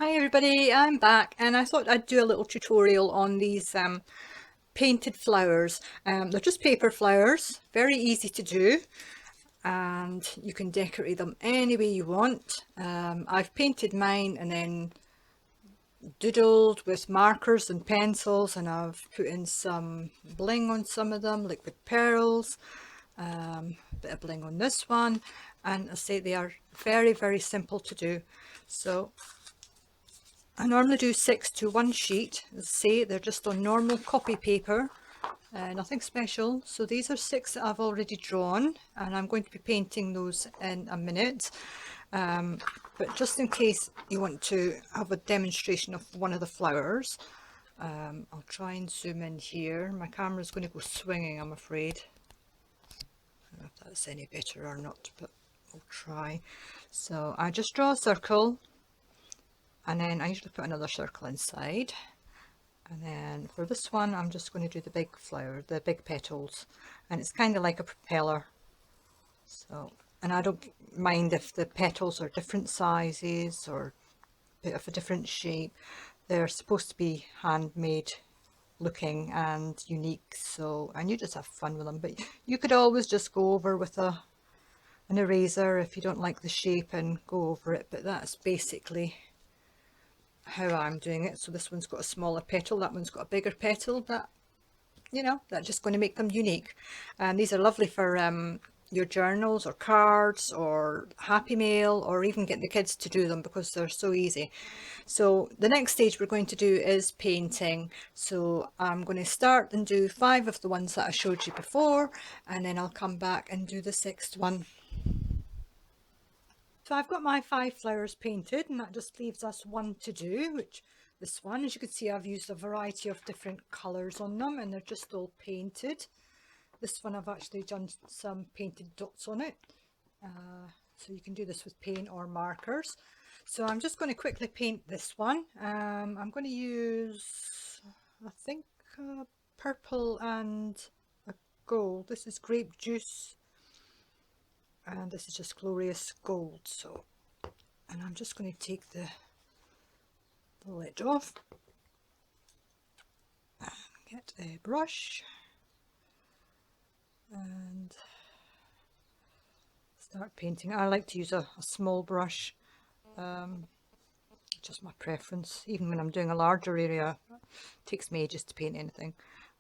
Hi everybody, I'm back and I thought I'd do a little tutorial on these painted flowers. They're just paper flowers, very easy to do, and you can decorate them any way you want. I've painted mine and then doodled with markers and pencils, and I've put in some bling on some of them, like with pearls, a bit of bling on this one, and I say they are very simple to do. So I normally do 6 to 1 sheet. As I say, they're just on normal copy paper, nothing special. So these are 6 that I've already drawn, and I'm going to be painting those in a minute. But just in case you want to have a demonstration of one of the flowers, I'll try and zoom in here. My camera's going to go swinging, I'm afraid. I don't know if that's any better or not, but we'll try. So I just draw a circle, and then I usually put another circle inside, and then for this one I'm just going to do the big flower, the big petals, and it's kind of like a propeller. So, and I don't mind if the petals are different sizes or a bit of a different shape. They're supposed to be handmade looking and unique, so, and you just have fun with them. But you could always just go over with an eraser if you don't like the shape and go over it, but that's basically how I'm doing it. So this one's got a smaller petal, that one's got a bigger petal, but you know, that's just going to make them unique. And these are lovely for your journals or cards or happy mail, or even get the kids to do them because they're so easy. So the next stage we're going to do is painting. So I'm going to start and do 5 of the ones that I showed you before, and then I'll come back and do the 6th one. So I've got my 5 flowers painted, and that just leaves us one to do, which this one, as you can see, I've used a variety of different colours on them, and they're just all painted. This one I've actually done some painted dots on it, so you can do this with paint or markers. So I'm just going to quickly paint this one. I'm going to use, I think, purple and a gold. This is grape juice, and this is just glorious gold. So, and I'm just going to take the lid off and get a brush and start painting. I like to use a small brush, just my preference. Even when I'm doing a larger area, it takes me ages to paint anything.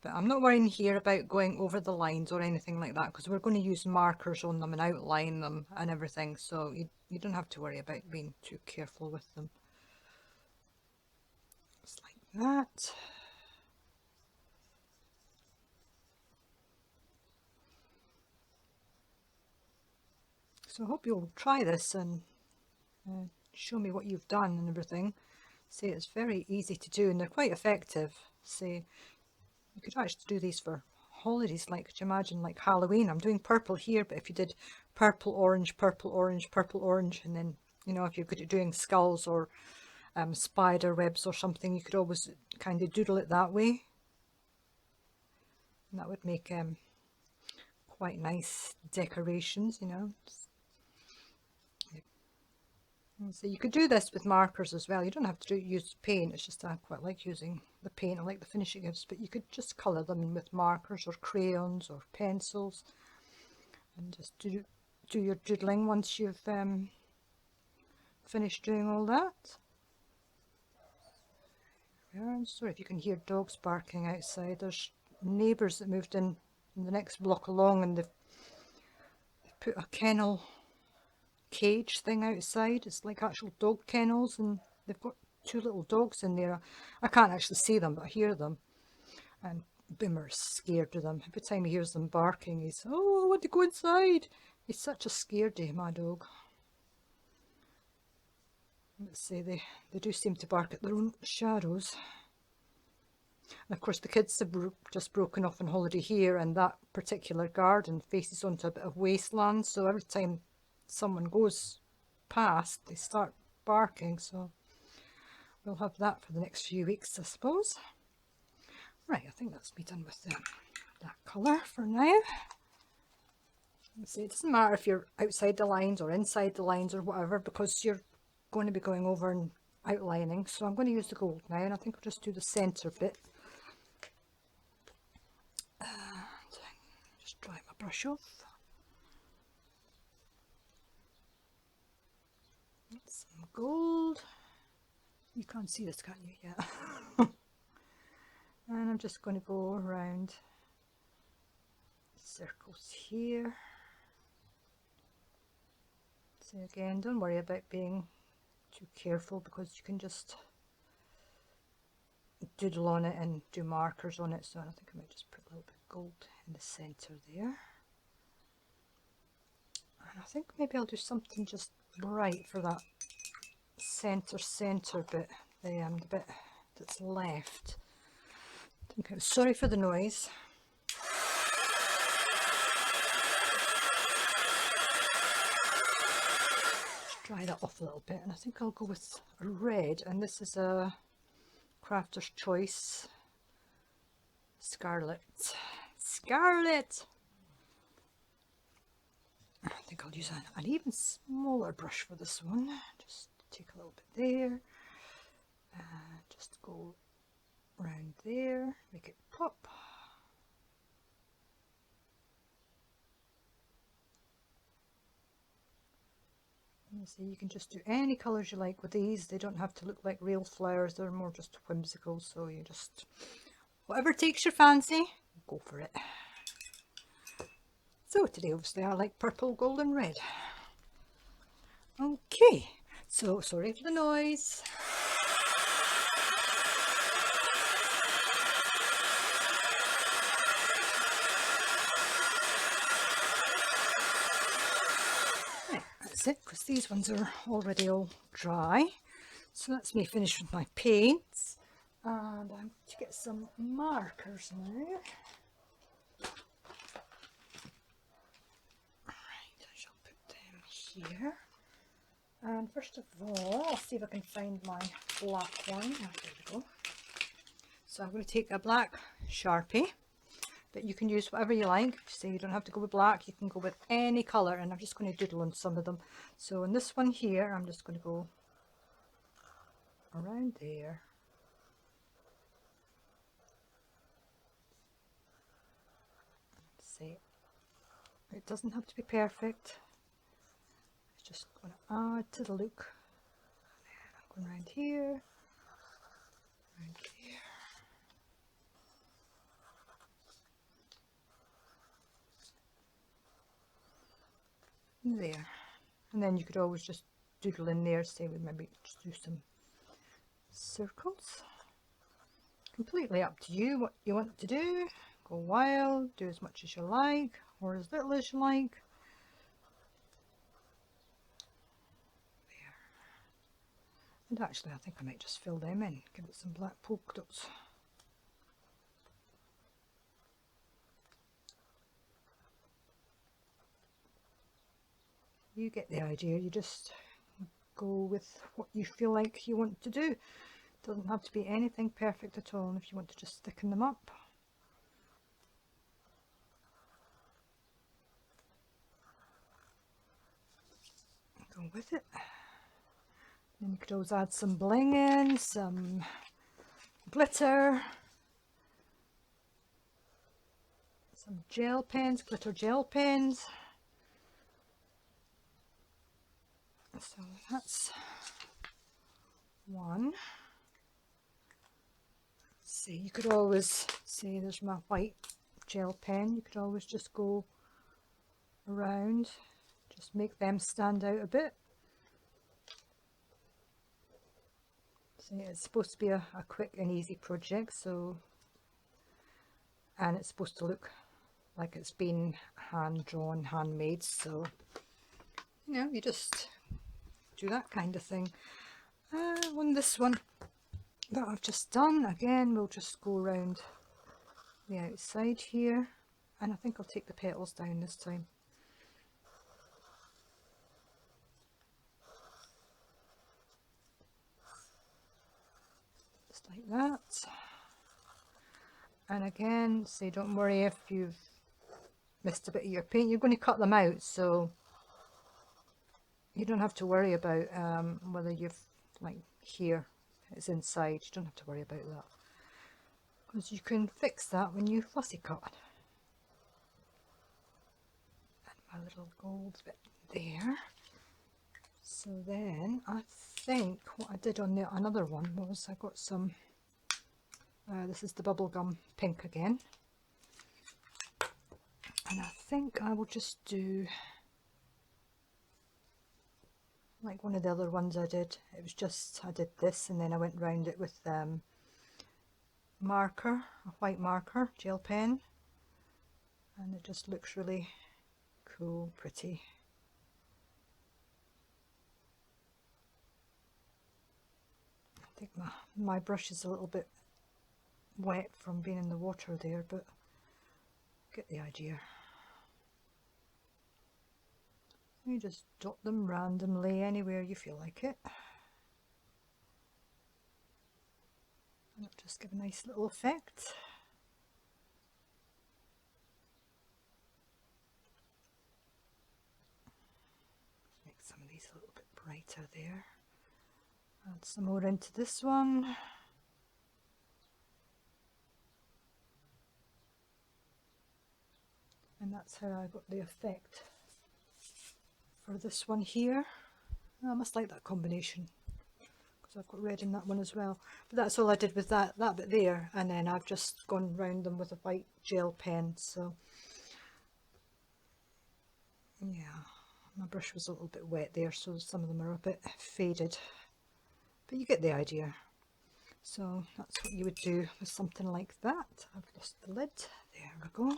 But I'm not worrying here about going over the lines or anything like that, because we're going to use markers on them and outline them and everything, so you don't have to worry about being too careful with them. Just like that. So I hope you'll try this and show me what you've done and everything. See, it's very easy to do and they're quite effective. See, you could actually do these for holidays, like, could you imagine, like Halloween? I'm doing purple here, but if you did purple, orange, purple, orange, purple, orange, and then, you know, if you're good at doing skulls or spider webs or something, you could always kind of doodle it that way. And that would make quite nice decorations, you know. So you could do this with markers as well. You don't have to use paint. It's just I quite like using the paint. I like the finish it gives, but you could just colour them in with markers or crayons or pencils, and just do your doodling once you've finished doing all that. I'm sorry if you can hear dogs barking outside. There's neighbours that moved in the next block along, and they've put a kennel cage thing outside. It's like actual dog kennels, and they've got 2 little dogs in there. I can't actually see them, but I hear them, and Bimmer's scared of them. Every time he hears them barking, he's, oh, I want to go inside. He's such a scaredy, my dog. Let's say they do seem to bark at their own shadows. And of course the kids have just broken off on holiday here, and that particular garden faces onto a bit of wasteland, so every time someone goes past they start barking, so we'll have that for the next few weeks, I suppose. Right, I think that's me done with that colour for now. See, it doesn't matter if you're outside the lines or inside the lines or whatever, because you're going to be going over and outlining, so I'm going to use the gold now, and I think I'll just do the centre bit. And just dry my brush off. Some gold. You can't see this, can you? Yeah. And I'm just going to go around circles here. So again, don't worry about being too careful, because you can just doodle on it and do markers on it. So I think I might just put a little bit of gold in the centre there. And I think maybe I'll do something just bright for that centre bit, the bit that's left. Okay, sorry for the noise. Just dry that off a little bit, and I think I'll go with a red, and this is a Crafter's Choice Scarlet. Scarlet! I think I'll use an even smaller brush for this one. Just take a little bit there, just go around there, make it pop. You see, you can just do any colours you like with these. They don't have to look like real flowers, they're more just whimsical, so you just, whatever takes your fancy, go for it. So today obviously I like purple, gold and red. Okay, so sorry for the noise. Right, that's it, because these ones are already all dry. So that's me finished with my paints, and I'm going to get some markers now. Right, I shall put them here. And first of all, I'll see if I can find my black one. Oh, there we go. So I'm going to take a black Sharpie, but you can use whatever you like. So you don't have to go with black, you can go with any colour, and I'm just going to doodle on some of them. So in this one here, I'm just going to go around there. See, it doesn't have to be perfect. It's just going to add to the look. I'm going around here, around here, there. And then you could always just doodle in there, say we maybe just do some circles. Completely up to you what you want to do. Go wild, do as much as you like or as little as you like. There. And actually I think I might just fill them in, give it some black polka dots. You get the idea, you just go with what you feel like you want to do. It doesn't have to be anything perfect at all, and if you want to just thicken them up, go with it. Then you could always add some bling in, some glitter, some gel pens, glitter gel pens. So that's one. See, you could always say there's my white gel pen, you could always just go around, just make them stand out a bit. See, it's supposed to be a quick and easy project, so, and it's supposed to look like it's been hand drawn, handmade, so you know, you just do that kind of thing. On this one that I've just done, again we'll just go around the outside here, and I think I'll take the petals down this time. Just like that. And again, say don't worry if you've missed a bit of your paint, you're going to cut them out, so you don't have to worry about whether you've like here, it's inside. You don't have to worry about that, because you can fix that when you fussy cut. And my little gold bit there. So then I think what I did on the another one was I got some, this is the bubblegum pink again, and I think I will just do like one of the other ones I did. It was just, I did this and then I went round it with marker, a white marker, gel pen, and it just looks really cool, pretty. I think my brush is a little bit wet from being in the water there, but get the idea. You just dot them randomly anywhere you feel like it. And it'll just give a nice little effect. Make some of these a little bit brighter there. Add some more into this one. And that's how I got the effect for this one here. I must like that combination, because I've got red in that one as well. But that's all I did with that bit there, and then I've just gone round them with a white gel pen. So yeah, my brush was a little bit wet there, so some of them are a bit faded, but you get the idea. So that's what you would do with something like that. I've lost the lid, there we go.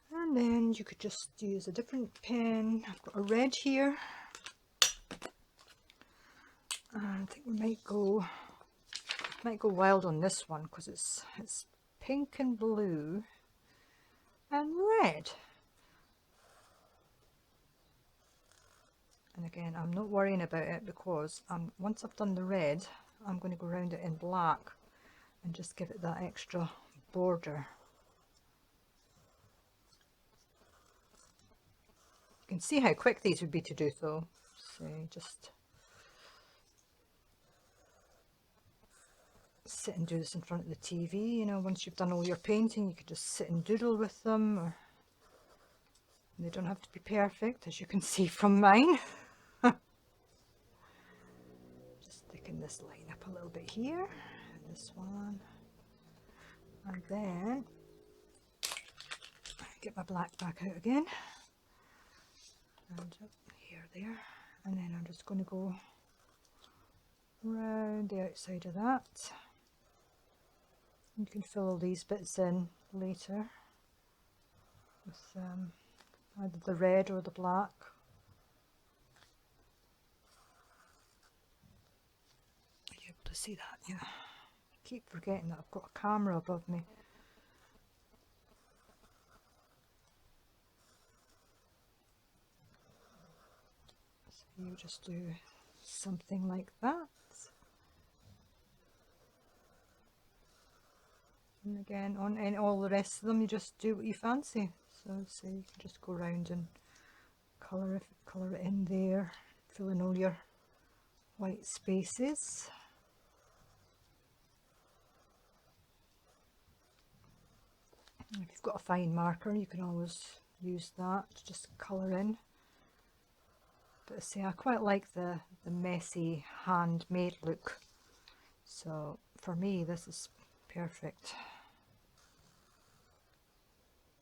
And then you could just use a different pen. I've got a red here. I think we might go wild on this one, because it's pink and blue and red. And again, I'm not worrying about it, because once I've done the red, I'm going to go around it in black and just give it that extra border. You can see how quick these would be to do though. So just sit and do this in front of the TV, you know, once you've done all your painting, you could just sit and doodle with them, or they don't have to be perfect, as you can see from mine. Just thicken this line up a little bit here, and this one, and then get my black back out again. And here, there, and then I'm just going to go round the outside of that. You can fill all these bits in later with either the red or the black. Are you able to see that? Yeah. I keep forgetting that I've got a camera above me. You just do something like that, and again on all the rest of them you just do what you fancy. So you can just go around and colour it in there, fill in all your white spaces. And if you've got a fine marker, you can always use that to just colour in. But see, I quite like the messy handmade look, so for me this is perfect.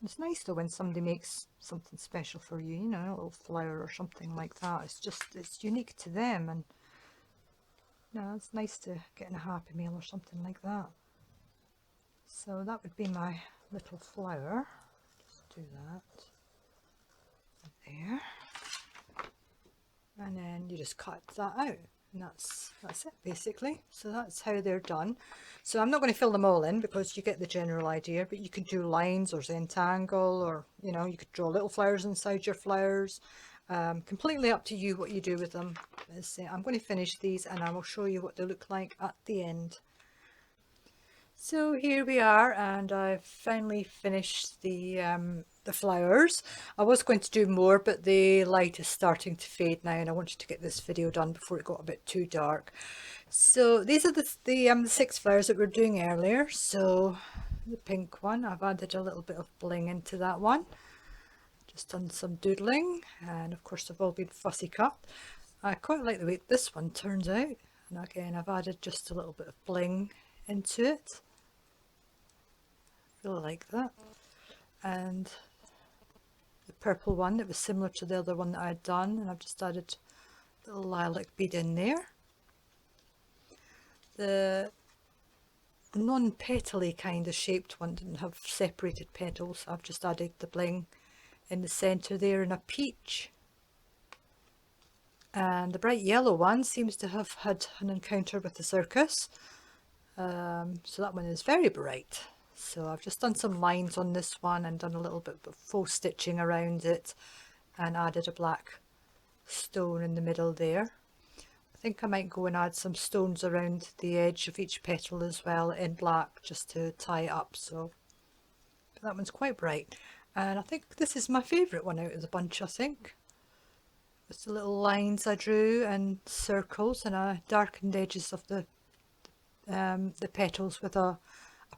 It's nice though when somebody makes something special for you, you know, a little flower or something like that. It's unique to them, and no, it's nice to get in a Happy Meal or something like that. So that would be my little flower. Just do that there. And then you just cut that out, and that's it basically. So that's how they're done. So I'm not going to fill them all in, because you get the general idea, but you could do lines or Zentangle, or you know, you could draw little flowers inside your flowers. Completely up to you what you do with them. I'm going to finish these and I will show you what they look like at the end. So here we are, and I've finally finished the the flowers. I was going to do more, but the light is starting to fade now and I wanted to get this video done before it got a bit too dark. So these are the 6 flowers that we were doing earlier. So the pink one, I've added a little bit of bling into that one. Just done some doodling, and of course they've all been fussy cut. I quite like the way this one turns out, and again I've added just a little bit of bling into it. Really like that. And the purple one, it was similar to the other one that I had done, and I've just added a little lilac bead in there. The non-petally kind of shaped one didn't have separated petals, so I've just added the bling in the centre there in a peach. And the bright yellow one seems to have had an encounter with the circus, so that one is very bright. So I've just done some lines on this one and done a little bit of faux stitching around it and added a black stone in the middle there. I think I might go and add some stones around the edge of each petal as well in black, just to tie it up. So that one's quite bright, and I think this is my favourite one out of the bunch. I think it's the little lines I drew and circles, and I darkened edges of the petals with a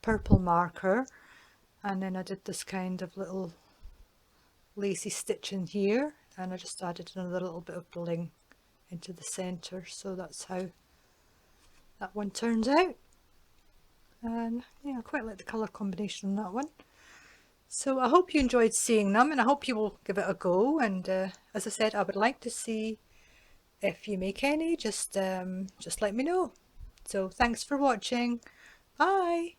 purple marker, and then I did this kind of little lacy stitch in here, and I just added another little bit of bling into the centre. So that's how that one turns out, and yeah, I quite like the colour combination on that one. So I hope you enjoyed seeing them, and I hope you will give it a go. And as I said, I would like to see if you make any. Just let me know. So thanks for watching. Bye.